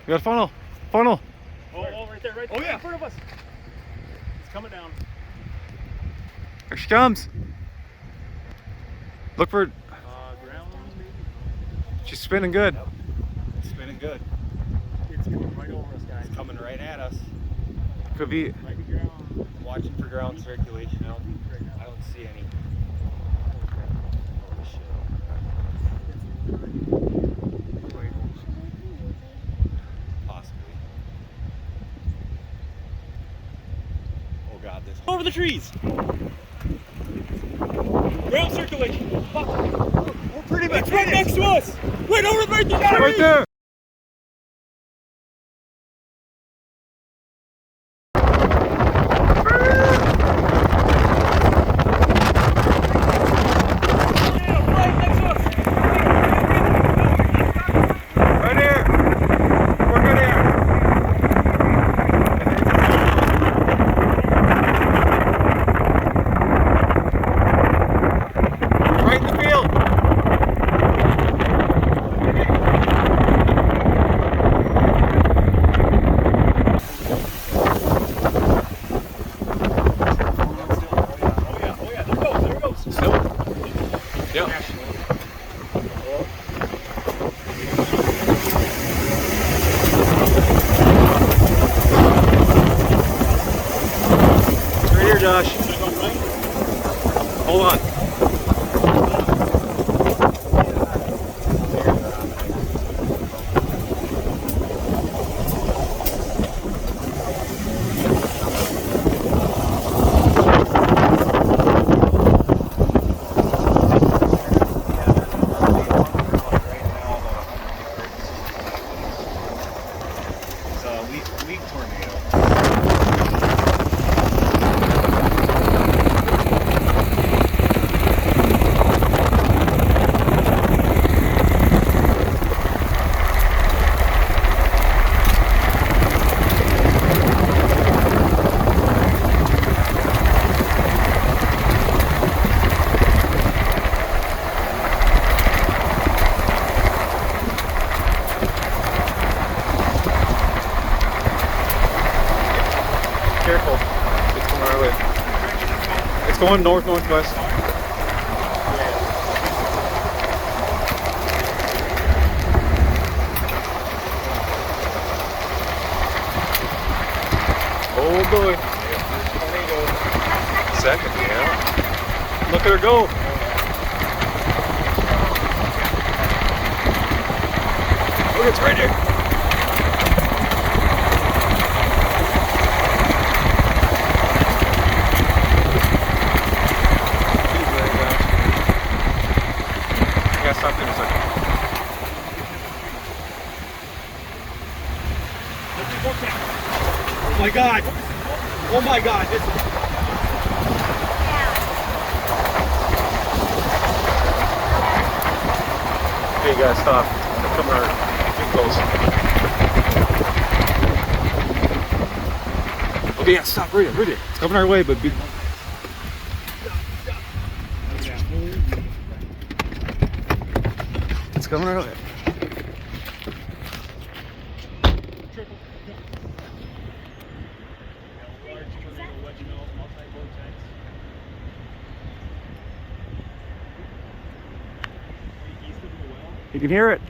We got a funnel. Funnel. Oh, right there, right there. Oh, yeah. In front of us. It's coming down. There she comes. Look for... ground, maybe? She's spinning good. Yep. It's spinning good. It's coming right over us, guys. It's coming right at us. Could be... Might be ground. Watching for ground circulation. I don't see any. Holy shit. Possibly. Oh god, this Over the trees. Ground circulation. Fuck. We're pretty much right next to us. Right over right there. Right there. Josh. Hold on. It's a weak tornado. Careful. It's coming our way. It's going north-northwest. Oh boy. Second, yeah. Look at her go. Look, it's right there. Something is like, oh my god! Oh my god! hey, you gotta stop. They're coming too close. Okay, yeah, stop right there. It's coming our way, but be... It's coming our way. You can hear it.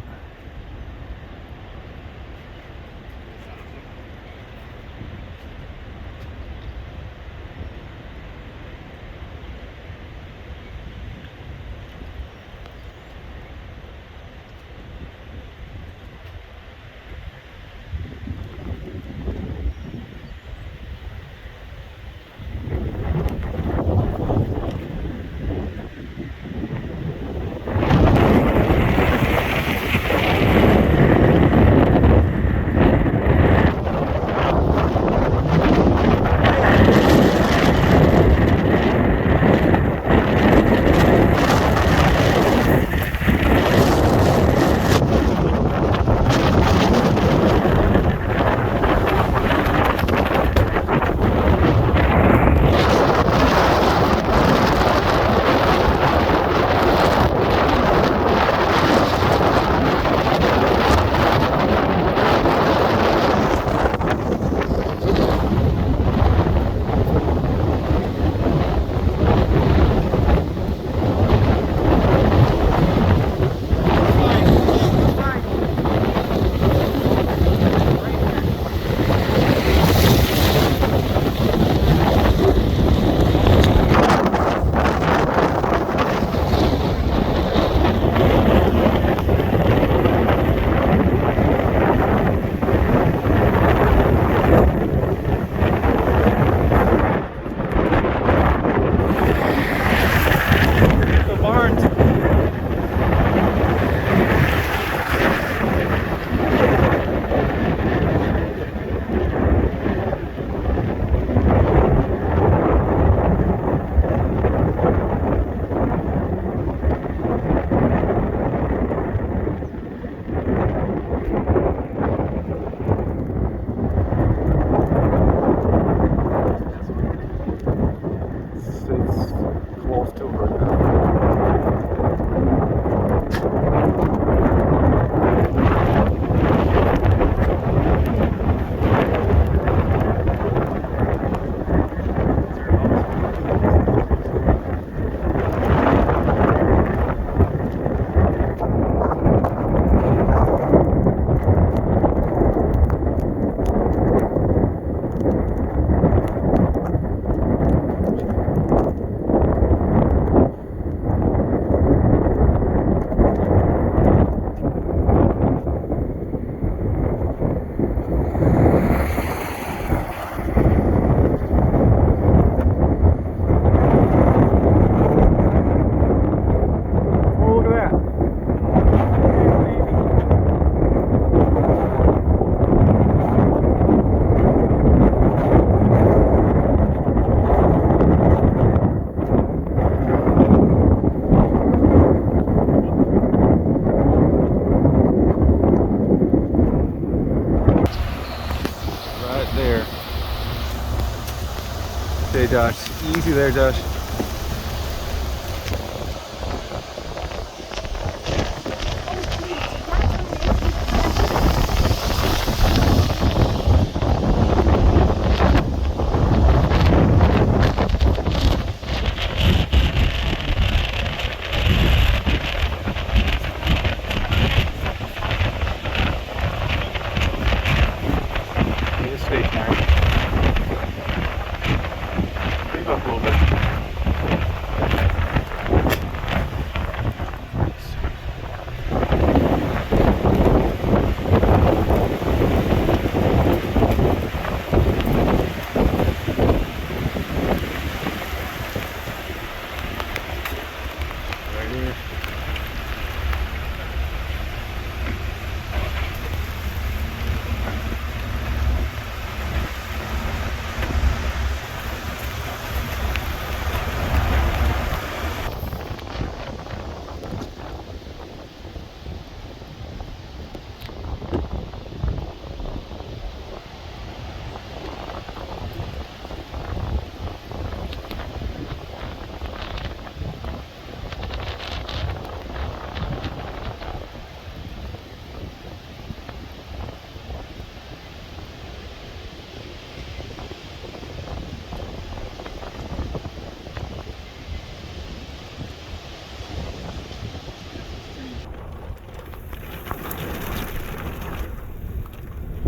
Okay, Josh. Easy there, Josh.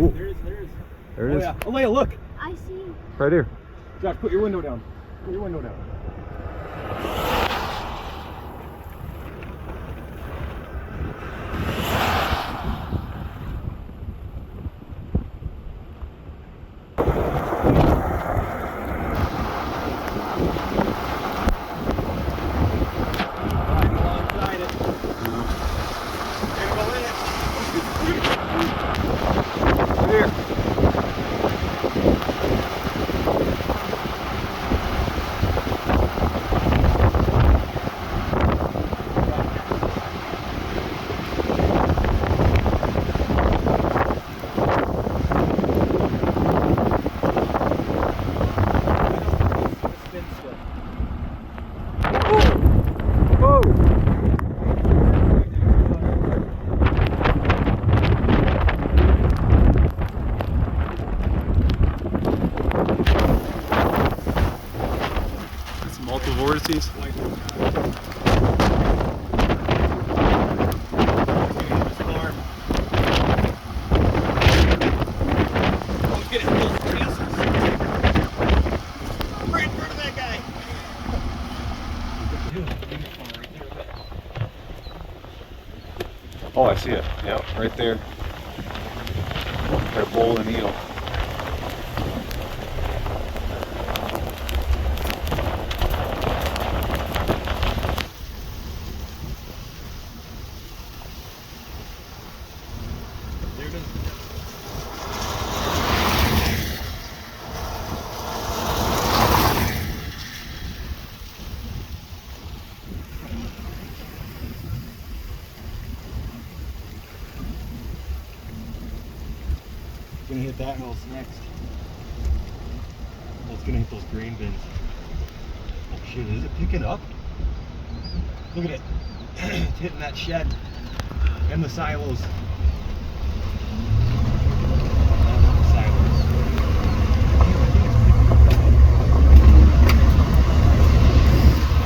Ooh. There it is, there it is. There it is. Yeah. Oh, Leia, look. I see. Right here. Josh, put your window down. Put your window down. Multi-Vortex. Oh, I see it. Yep, right there. That bowl and eel. Gonna hit that house next. Oh, it's gonna hit those grain bins. Oh shit, is it picking up? Look at it. It's hitting that shed and the silos.